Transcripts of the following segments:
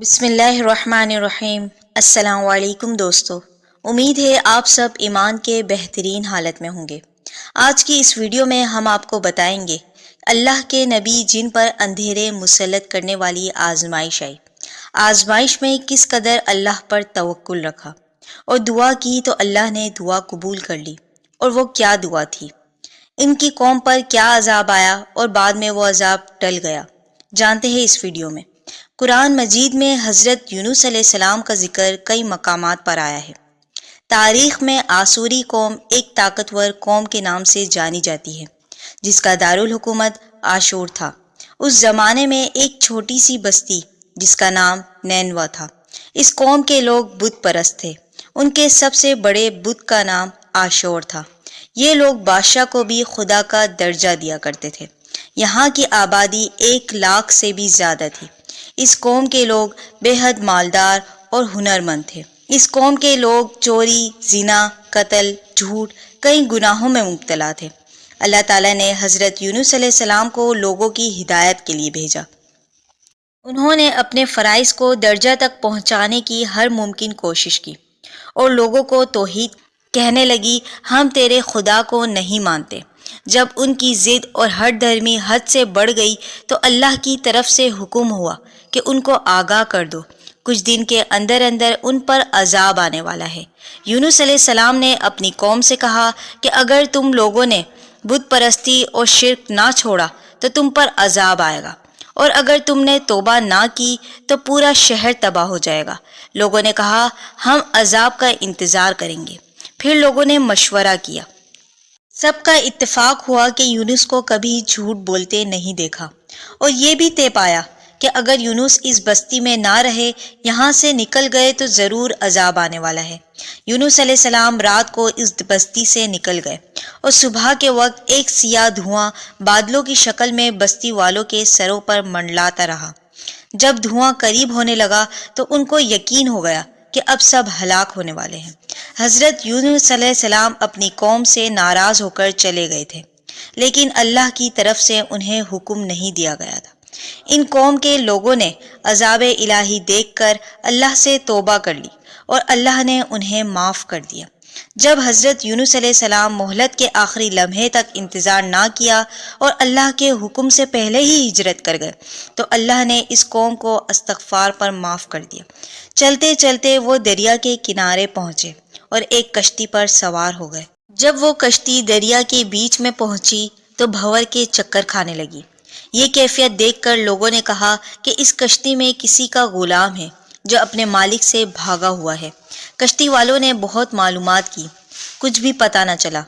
بسم اللہ الرحمن الرحیم۔ السلام علیکم دوستو، امید ہے آپ سب ایمان کے بہترین حالت میں ہوں گے۔ آج کی اس ویڈیو میں ہم آپ کو بتائیں گے اللہ کے نبی جن پر اندھیرے مسلط کرنے والی آزمائش آئی، آزمائش میں کس قدر اللہ پر توکل رکھا اور دعا کی تو اللہ نے دعا قبول کر لی، اور وہ کیا دعا تھی، ان کی قوم پر کیا عذاب آیا اور بعد میں وہ عذاب ٹل گیا، جانتے ہیں اس ویڈیو میں۔ قرآن مجید میں حضرت یونس علیہ السلام کا ذکر کئی مقامات پر آیا ہے۔ تاریخ میں آسوری قوم ایک طاقتور قوم کے نام سے جانی جاتی ہے، جس کا دارالحکومت آشور تھا۔ اس زمانے میں ایک چھوٹی سی بستی جس کا نام نینوا تھا۔ اس قوم کے لوگ بت پرست تھے۔ ان کے سب سے بڑے بت کا نام آشور تھا۔ یہ لوگ بادشاہ کو بھی خدا کا درجہ دیا کرتے تھے۔ یہاں کی آبادی 1,00,000 سے بھی زیادہ تھی۔ اس قوم کے لوگ بے حد مالدار اور ہنرمند تھے۔ اس قوم کے لوگ چوری، زنا، قتل، جھوٹ، کئی گناہوں میں مبتلا تھے۔ اللہ تعالیٰ نے حضرت یونس علیہ السلام کو لوگوں کی ہدایت کے لیے بھیجا۔ انہوں نے اپنے فرائض کو درجہ تک پہنچانے کی ہر ممکن کوشش کی اور لوگوں کو توحید کہنے لگی، ہم تیرے خدا کو نہیں مانتے۔ جب ان کی ضد اور ہٹ دھرمی حد سے بڑھ گئی تو اللہ کی طرف سے حکم ہوا کہ ان کو آگاہ کر دو، کچھ دن کے اندر اندر ان پر عذاب آنے والا ہے۔ یونس علیہ السلام نے اپنی قوم سے کہا کہ اگر تم لوگوں نے بت پرستی اور شرک نہ چھوڑا تو تم پر عذاب آئے گا، اور اگر تم نے توبہ نہ کی تو پورا شہر تباہ ہو جائے گا۔ لوگوں نے کہا، ہم عذاب کا انتظار کریں گے۔ پھر لوگوں نے مشورہ کیا۔ سب کا اتفاق ہوا کہ یونس کو کبھی جھوٹ بولتے نہیں دیکھا، اور یہ بھی طے پایا کہ اگر یونس اس بستی میں نہ رہے، یہاں سے نکل گئے تو ضرور عذاب آنے والا ہے۔ یونس علیہ السلام رات کو اس بستی سے نکل گئے، اور صبح کے وقت ایک سیاہ دھواں بادلوں کی شکل میں بستی والوں کے سروں پر منڈلاتا رہا۔ جب دھواں قریب ہونے لگا تو ان کو یقین ہو گیا کہ اب سب ہلاک ہونے والے ہیں۔ حضرت یونس علیہ السلام اپنی قوم سے ناراض ہو کر چلے گئے تھے، لیکن اللہ کی طرف سے انہیں حکم نہیں دیا گیا تھا۔ ان قوم کے لوگوں نے عذاب الہی دیکھ کر اللہ سے توبہ کر لی، اور اللہ نے انہیں معاف کر دیا۔ جب حضرت یونس علیہ السلام مہلت کے آخری لمحے تک انتظار نہ کیا اور اللہ کے حکم سے پہلے ہی ہجرت کر گئے تو اللہ نے اس قوم کو استغفار پر معاف کر دیا۔ چلتے چلتے وہ دریا کے کنارے پہنچے اور ایک کشتی پر سوار ہو گئے۔ جب وہ کشتی دریا کے بیچ میں پہنچی تو بھنور کے چکر کھانے لگی۔ یہ کیفیت دیکھ کر لوگوں نے کہا کہ اس کشتی میں کسی کا غلام ہے جو اپنے مالک سے بھاگا ہوا ہے۔ کشتی والوں نے بہت معلومات کی، کچھ بھی پتہ نہ چلا۔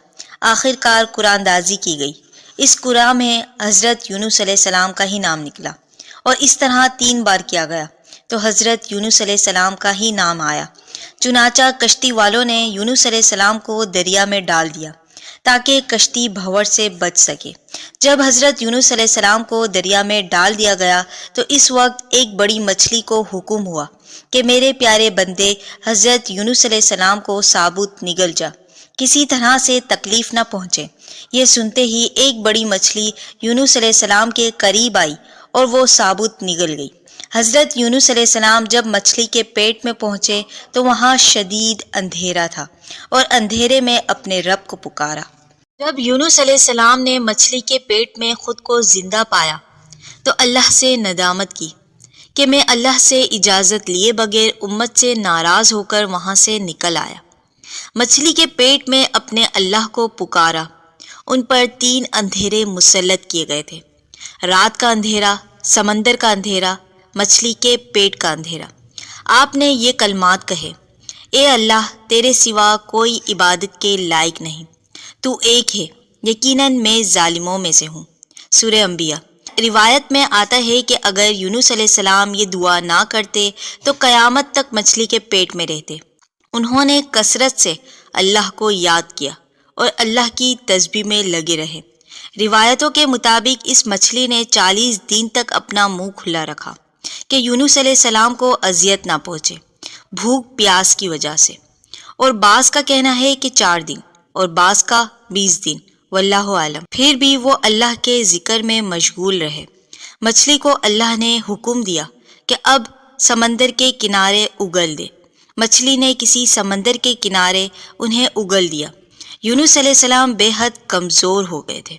آخر کار قرآن دازی کی گئی۔ اس قرآن میں حضرت یونس علیہ السلام کا ہی نام نکلا، اور اس طرح 3 بار کیا گیا تو حضرت یونس علیہ السلام کا ہی نام آیا۔ چنانچہ کشتی والوں نے یونس علیہ السلام کو دریا میں ڈال دیا تاکہ کشتی بھنور سے بچ سکے۔ جب حضرت یونس علیہ السلام کو دریا میں ڈال دیا گیا تو اس وقت ایک بڑی مچھلی کو حکم ہوا کہ میرے پیارے بندے حضرت یونس علیہ السلام کو ثابت نگل جا، کسی طرح سے تکلیف نہ پہنچے۔ یہ سنتے ہی ایک بڑی مچھلی یونس علیہ السلام کے قریب آئی اور وہ ثابت نگل گئی۔ حضرت یونس علیہ السلام جب مچھلی کے پیٹ میں پہنچے تو وہاں شدید اندھیرا تھا، اور اندھیرے میں اپنے رب کو پکارا۔ جب یونس علیہ السلام نے مچھلی کے پیٹ میں خود کو زندہ پایا تو اللہ سے ندامت کی کہ میں اللہ سے اجازت لیے بغیر امت سے ناراض ہو کر وہاں سے نکل آیا۔ مچھلی کے پیٹ میں اپنے اللہ کو پکارا۔ ان پر 3 اندھیرے مسلط کیے گئے تھے، رات کا اندھیرا، سمندر کا اندھیرا، مچھلی کے پیٹ کا اندھیرا۔ آپ نے یہ کلمات کہے، اے اللہ، تیرے سوا کوئی عبادت کے لائق نہیں، تو ایک ہے، یقیناً میں ظالموں میں سے ہوں۔ سورہ انبیاء۔ روایت میں آتا ہے کہ اگر یونس علیہ السلام یہ دعا نہ کرتے تو قیامت تک مچھلی کے پیٹ میں رہتے۔ انہوں نے کثرت سے اللہ کو یاد کیا اور اللہ کی تسبیح میں لگے رہے۔ روایتوں کے مطابق اس مچھلی نے 40 دن تک اپنا منہ کھلا رکھا کہ یونس علیہ السلام کو اذیت نہ پہنچے بھوک پیاس کی وجہ سے، اور بعض کا کہنا ہے کہ 4 دن اور بعض کا 20 دن، واللہ عالم۔ پھر بھی وہ اللہ کے ذکر میں مشغول رہے۔ مچھلی کو اللہ نے حکم دیا کہ اب سمندر کے کنارے اگل دے۔ مچھلی نے کسی سمندر کے کنارے انہیں اگل دیا۔ یونس علیہ السلام بے حد کمزور ہو گئے تھے۔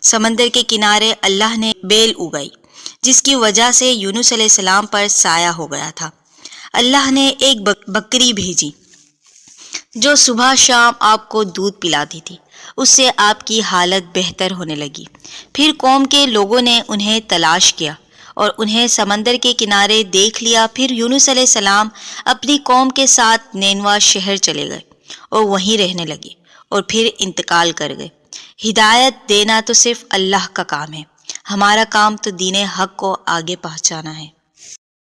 سمندر کے کنارے اللہ نے بیل اگائی، جس کی وجہ سے یونس علیہ السلام پر سایہ ہو گیا تھا۔ اللہ نے ایک بکری بھیجی جو صبح شام آپ کو دودھ پلاتی تھی۔ اس سے آپ کی حالت بہتر ہونے لگی۔ پھر قوم کے لوگوں نے انہیں تلاش کیا اور انہیں سمندر کے کنارے دیکھ لیا۔ پھر یونس علیہ السلام اپنی قوم کے ساتھ نینوا شہر چلے گئے اور وہیں رہنے لگے اور پھر انتقال کر گئے۔ ہدایت دینا تو صرف اللہ کا کام ہے، ہمارا کام تو دین حق کو آگے پہنچانا ہے۔